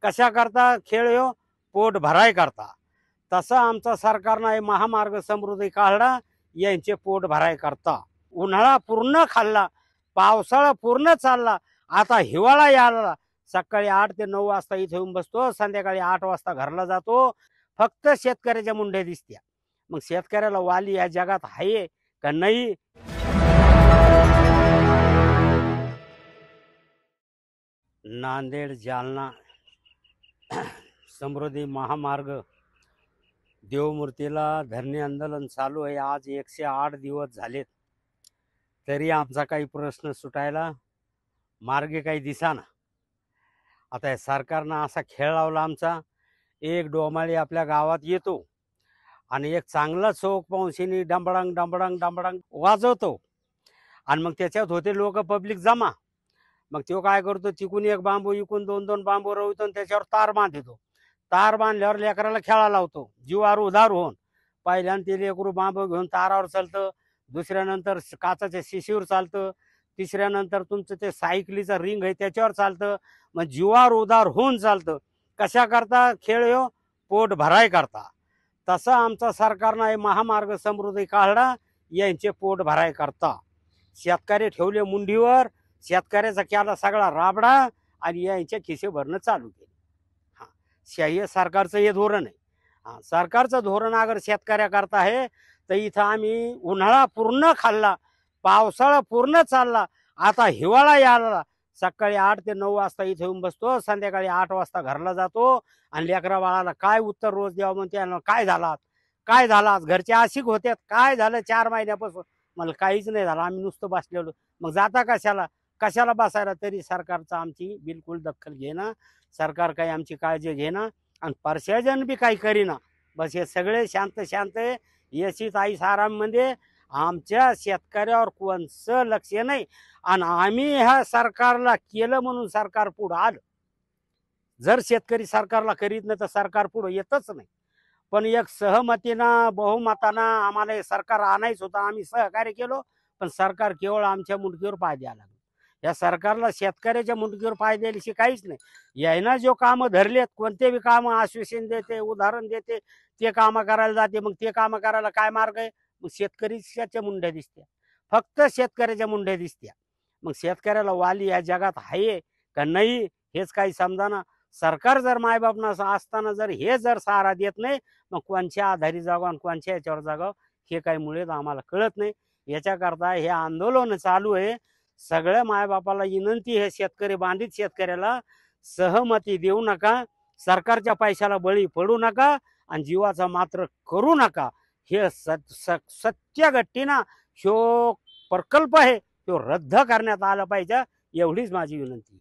कशा करता खेळ ह्यो पोट भराय करता। तसा आमचा सरकारनं हे महामार्ग समृद्धी काढला यांचे पोट भराय करता। उन्हाळा पूर्ण खाल्ला, पावसाळा पूर्ण चालला, आता हिवाळा यायला। सकाळी 8 ते 9 वाजता इथे येऊन बसतो, संध्याकाळी 8 वाजता घरला जातो। फक्त शेतकऱ्याच्या मुंड्या दिसत्या। मग शेतकऱ्याला वाली या जगात आहे का नाही? नांदेड जालना समृद्धी महामार्ग देवमूर्तीला धरणे आंदोलन चालू आहे। आज 108 दिवस झालेत, तरी आमचा काही प्रश्न सुटायला मार्ग काही दिसाना। आता या सरकारनं असा खेळ लावला आमचा, एक डोमाळी आपल्या गावात येतो आणि एक चांगला चौक पावशीनी डंबडंग डंबडंग डंबडंग वाजवतो आणि मग त्याच्यात होते लोक पब्लिक जमा। मग तो काय करतो, तिकून एक बांबू इकून 2-2 बांबू रवतो आणि त्याच्यावर तार बांधतो। तार बांधल्यावर लेकराला खेळा लावतो, जीवावर उधार होऊन। पहिल्यानं ते लेकरू बांबू घेऊन तारावर चालतं, दुसऱ्यानंतर काचाच्या शिशीवर चालतं, तिसऱ्यानंतर तुमचं ते सायकलीचा रिंग आहे त्याच्यावर चालतं। मग जीवावर उधार होऊन चालतं। कशा करता खेळ ह्यो पोट भराय करता। तसा आमचा सरकारनं हे महामार्ग समृद्धी काढला यांचे पोट भराय करता। शेतकरी ठेवले मुंडीवर, शेतकऱ्याचा केला सगळा राबडा आणि यांच्या खिसे भरणं चालू केलं। हे सरकारचं हे धोरण आहे। सरकारचं धोरण अगर शेतकऱ्याकरता आहे तर इथं आम्ही उन्हाळा पूर्ण खाल्ला, पावसाळा पूर्ण चालला, आता हिवाळा यायला। सकाळी 8 ते 9 वाजता इथे येऊन बसतो, संध्याकाळी 8 वाजता घरला जातो आणि लेकरा बाळाला काय उत्तर रोज द्यावं म्हणते, काय झालात काय झालात? घरचे आशिक होत्यात, काय झालं 4 महिन्यापासून? मला काहीच नाही झालं, आम्ही नुसतं बसलेलो। मग जाता कशाला, कशाला बसायला? तरी सरकारचं आमची बिलकुल दखल घेणं, सरकार काही आमची काळजी घेणं आणि प्रशासन बी काही करीना। बस हे सगळे शांत शांत यशीत आई सारामध्ये आमच्या शेतकऱ्यावर कोणचं लक्ष नाही। आणि आम्ही ह्या सरकारला केलं म्हणून सरकार पुढं आलं। जर शेतकरी सरकारला करीत नाही तर सरकार पुढं येतच नाही। पण एक सहमतीनं बहुमतानं आम्हाला हे सरकार आणायचं होतं, आम्ही सहकार्य केलो, पण सरकार केवळ आमच्या मुंडकीवर पाय द्यायला लागलं। या सरकारला शेतकऱ्याच्या मुंडकीवर पाय द्यायची काहीच नाही। यायना जो कामं धरलेत, कोणते बी कामं आश्वासन देते, उदाहरण देते, ते कामं करायला जाते। मग ते कामं करायला काय मार्ग आहे? मग शेतकरीच्या मुंड्या दिसत्या, फक्त शेतकऱ्याच्या मुंड्या दिसत्या। मग शेतकऱ्याला वाली या जगात आहे का नाही हेच काही समजाना। सरकार जर मायबाप असताना जर हे जर सहारा देत नाही, मग कोणच्या आधारी जागाव आणि कोणच्या याच्यावर जागाव हे काही मुळेच आम्हाला कळत नाही। याच्याकरता हे आंदोलन चालू आहे। सगळ्या मायबापाला विनंती आहे, शेतकरी बांधित शेतकऱ्याला सहमती देऊ नका, सरकारच्या पैशाला बळी पडू नका आणि जीवाचा मात्र करू नका। हे सत्य घटना ह्यो प्रकल्प आहे तो रद्द करण्यात आला पाहिजे, एवढीच माझी विनंती।